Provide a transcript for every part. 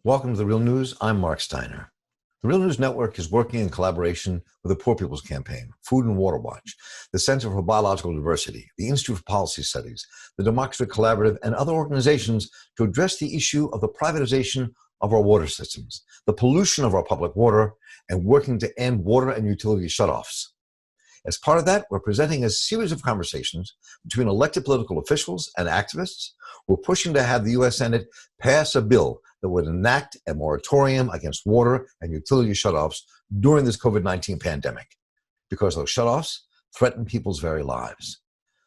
Welcome to The Real News. I'm Mark Steiner. The Real News Network is working in collaboration with the Poor People's Campaign, Food and Water Watch, the Center for Biological Diversity, the Institute for Policy Studies, the Democracy Collaborative, and other organizations to address the issue of the privatization of our water systems, the pollution of our public water, and working to end water and utility shutoffs. As part of that, we're presenting a series of conversations between elected political officials and activists who are pushing to have the U.S. Senate pass a bill that would enact a moratorium against water and utility shutoffs during this COVID-19 pandemic, because those shutoffs threaten people's very lives.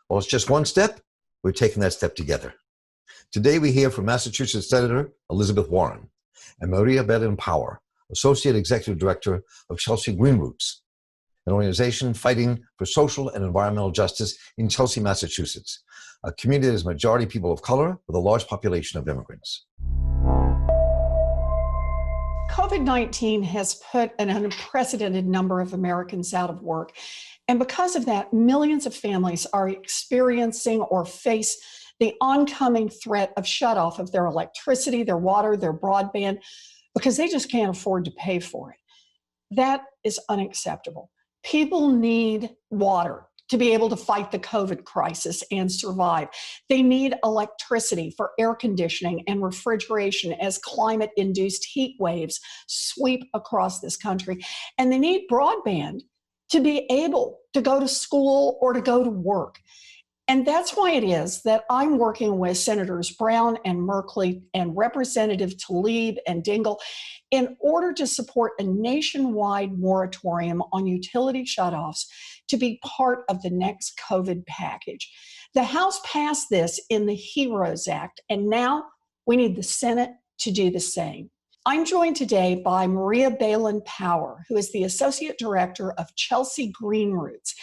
Well, it's just one step. We're taking that step together. Today, we hear from Massachusetts Senator Elizabeth Warren and Maria Belén-Power, Associate Executive Director of Chelsea Green Roots, an organization fighting for social and environmental justice in Chelsea, Massachusetts, a community that is majority people of color with a large population of immigrants. COVID-19 has put an unprecedented number of Americans out of work. And because of that, millions of families are experiencing or face the oncoming threat of shutoff of their electricity, their water, their broadband, because they just can't afford to pay for it. That is unacceptable. People need water to be able to fight the COVID crisis and survive. They need electricity for air conditioning and refrigeration as climate-induced heat waves sweep across this country. And they need broadband to be able to go to school or to go to work. And that's why it is that I'm working with Senators Brown and Merkley and Representative Tlaib and Dingell in order to support a nationwide moratorium on utility shutoffs to be part of the next COVID package. The House passed this in the HEROES Act, and now we need the Senate to do the same. I'm joined today by Maria Belén-Power, who is the Associate Director of Chelsea Green Roots.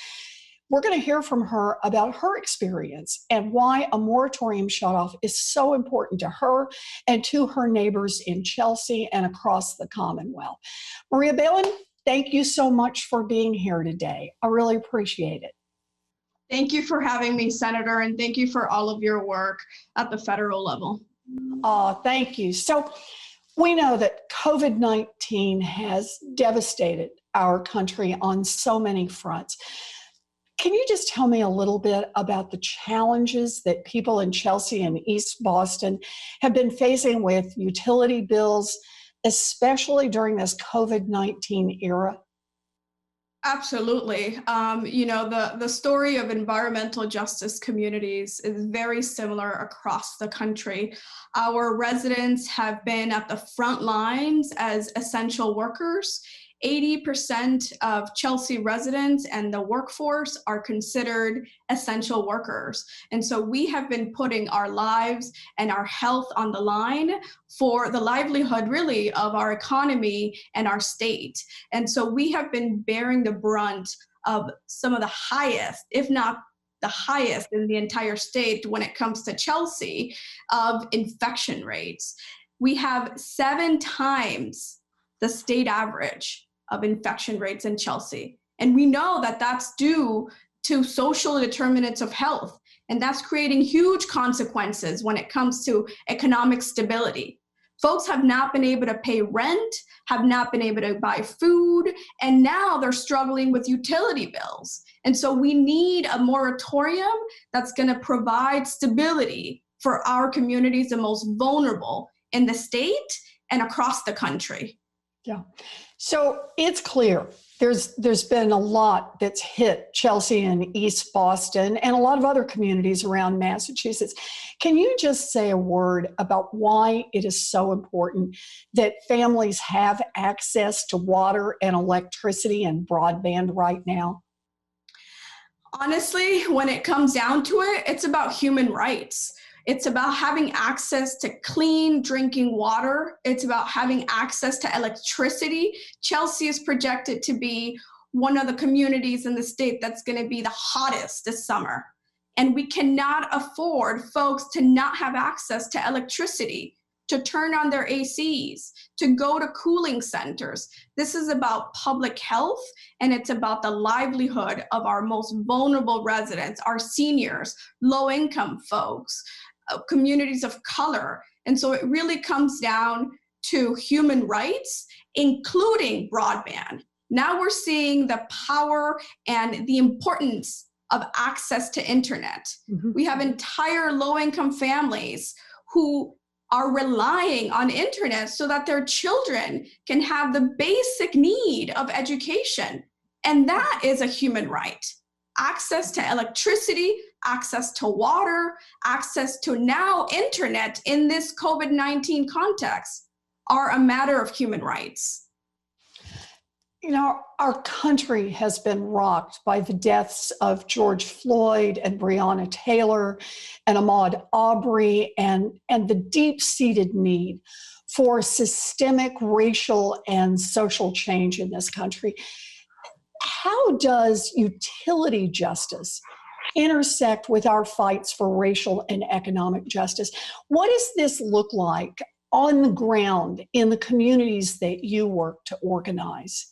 We're going to hear from her about her experience and why a moratorium shutoff is so important to her and to her neighbors in Chelsea and across the Commonwealth. Maria Belén, thank you so much for being here today. I really appreciate it. Thank you for having me, Senator, and thank you for all of your work at the federal level. Thank you. So we know that COVID-19 has devastated our country on so many fronts. Can you just tell me a little bit about the challenges that people in Chelsea and East Boston have been facing with utility bills, especially during this COVID-19 era? Absolutely. The story of environmental justice communities is very similar across the country. Our residents have been at the front lines as essential workers. 80% of Chelsea residents and the workforce are considered essential workers. And so we have been putting our lives and our health on the line for the livelihood, really, of our economy and our state. And so we have been bearing the brunt of some of the highest, if not the highest in the entire state when it comes to Chelsea, of infection rates. We have 7 times the state average of infection rates in Chelsea. And we know that that's due to social determinants of health. And that's creating huge consequences when it comes to economic stability. Folks have not been able to pay rent, have not been able to buy food, and now they're struggling with utility bills. And so we need a moratorium that's going to provide stability for our communities, the most vulnerable in the state and across the country. Yeah. So it's clear there's been a lot that's hit Chelsea and East Boston and a lot of other communities around Massachusetts. Can you just say a word about why it is so important that families have access to water and electricity and broadband right now? Honestly, when it comes down to it, it's about human rights. It's about having access to clean drinking water. It's about having access to electricity. Chelsea is projected to be one of the communities in the state that's going to be the hottest this summer. And we cannot afford folks to not have access to electricity, to turn on their ACs, to go to cooling centers. This is about public health, and it's about the livelihood of our most vulnerable residents, our seniors, low-income folks, communities of color. And so it really comes down to human rights, including broadband. Now we're seeing the power and the importance of access to internet. We have entire low-income families who are relying on internet so that their children can have the basic need of education. And that is a human right. Access to electricity, access to water, access to now internet in this COVID-19 context are a matter of human rights. You know, our country has been rocked by the deaths of George Floyd and Breonna Taylor and Ahmaud Arbery and the deep-seated need for systemic racial and social change in this country. How does utility justice intersect with our fights for racial and economic justice? What does this look like on the ground in the communities that you work to organize?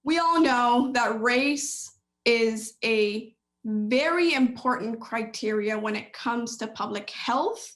We all know that race is a very important criteria when it comes to public health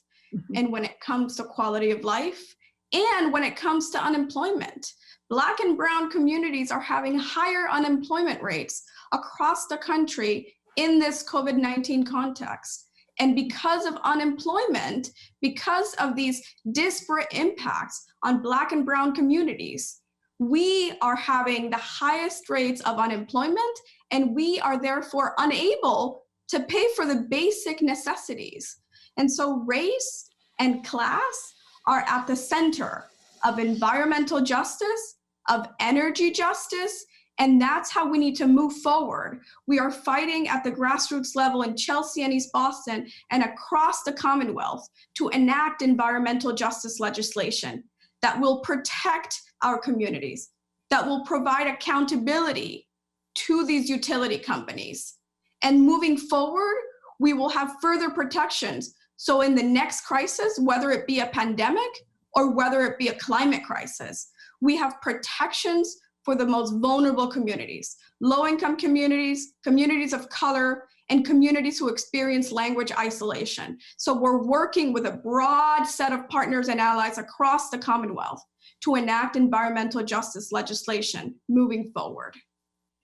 and when it comes to quality of life and when it comes to unemployment. Black and brown communities are having higher unemployment rates across the country in this COVID-19 context. And because of unemployment, because of these disparate impacts on Black and brown communities, we are having the highest rates of unemployment, and we are therefore unable to pay for the basic necessities. And so race and class are at the center of environmental justice, of energy justice, and that's how we need to move forward. We are fighting at the grassroots level in Chelsea and East Boston and across the Commonwealth to enact environmental justice legislation that will protect our communities, that will provide accountability to these utility companies. And moving forward, we will have further protections. So in the next crisis, whether it be a pandemic or whether it be a climate crisis, we have protections for the most vulnerable communities, low-income communities, communities of color, and communities who experience language isolation. So we're working with a broad set of partners and allies across the Commonwealth to enact environmental justice legislation moving forward.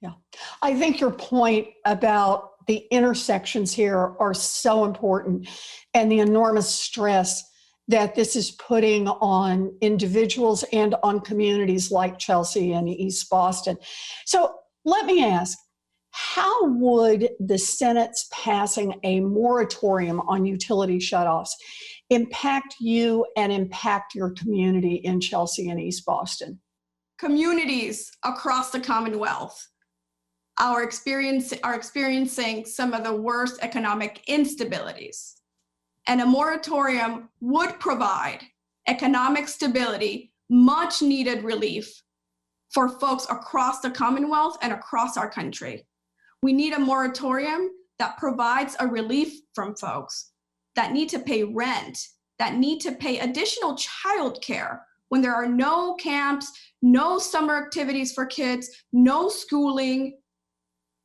Yeah, I think your point about the intersections here are so important and the enormous stress that this is putting on individuals and on communities like Chelsea and East Boston. So let me ask, how would the Senate's passing a moratorium on utility shutoffs impact you and impact your community in Chelsea and East Boston? Communities across the Commonwealth are experiencing some of the worst economic instabilities. And a moratorium would provide economic stability, much needed relief for folks across the Commonwealth and across our country. We need a moratorium that provides a relief from folks that need to pay rent, that need to pay additional childcare when there are no camps, no summer activities for kids, no schooling.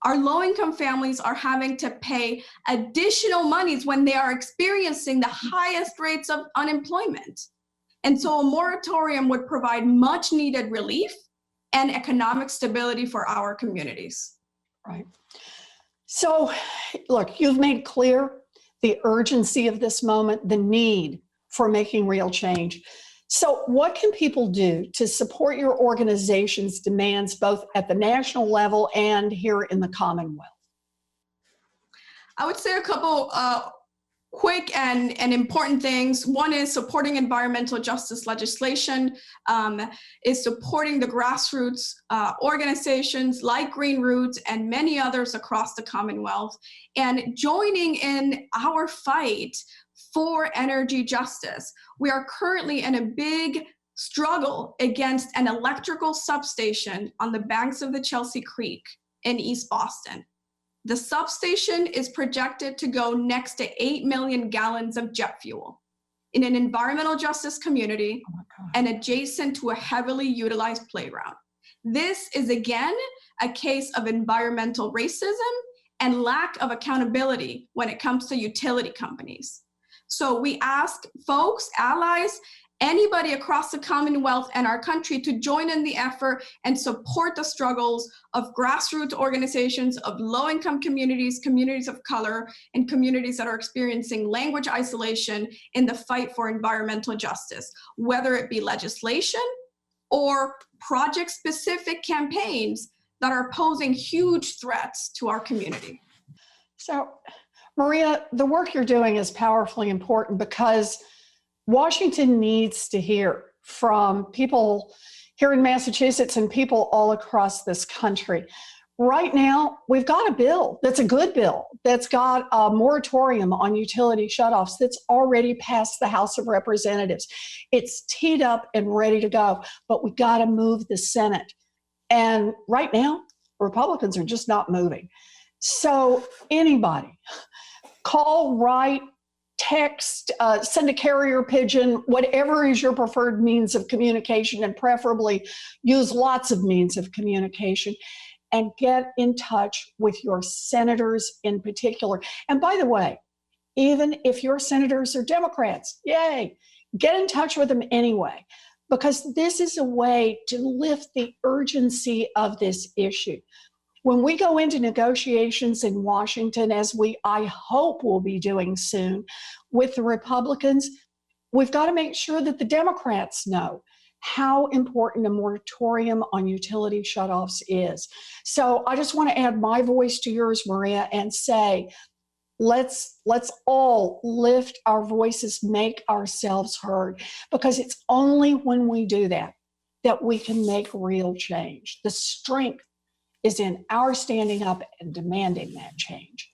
Our low-income families are having to pay additional monies when they are experiencing the highest rates of unemployment. And so a moratorium would provide much needed relief and economic stability for our communities. Right. So, look, you've made clear the urgency of this moment, the need for making real change. So what can people do to support your organization's demands both at the national level and here in the Commonwealth? I would say a couple quick and important things. One is supporting environmental justice legislation, is supporting the grassroots organizations like Green Roots and many others across the Commonwealth, and joining in our fight for energy justice. We are currently in a big struggle against an electrical substation on the banks of the Chelsea Creek in East Boston. The substation is projected to go next to 8 million gallons of jet fuel in an environmental justice community and adjacent to a heavily utilized playground. This is again a case of environmental racism and lack of accountability when it comes to utility companies. So we ask folks, allies, anybody across the Commonwealth and our country to join in the effort and support the struggles of grassroots organizations, of low-income communities, communities of color, and communities that are experiencing language isolation in the fight for environmental justice, whether it be legislation or project-specific campaigns that are posing huge threats to our community. So, Maria, the work you're doing is powerfully important because Washington needs to hear from people here in Massachusetts and people all across this country. Right now, we've got a bill that's a good bill that's got a moratorium on utility shutoffs that's already passed the House of Representatives. It's teed up and ready to go, but we got to move the Senate. And right now, Republicans are just not moving. So anybody, call, write, text, send a carrier pigeon, whatever is your preferred means of communication, and preferably use lots of means of communication, and get in touch with your senators in particular. And by the way, even if your senators are Democrats, yay, get in touch with them anyway, because this is a way to lift the urgency of this issue. When we go into negotiations in Washington, as I hope we'll be doing soon with the Republicans, we've got to make sure that the Democrats know how important a moratorium on utility shutoffs is. So I just want to add my voice to yours, Maria, and say, let's all lift our voices, make ourselves heard, because it's only when we do that that we can make real change. The strength is in our standing up and demanding that change.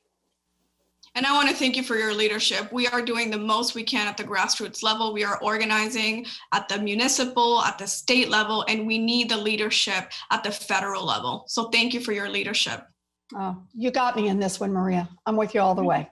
And I want to thank you for your leadership. We are doing the most we can at the grassroots level. We are organizing at the municipal, at the state level, and we need the leadership at the federal level. So thank you for your leadership. You got me in this one, Maria. I'm with you all the way.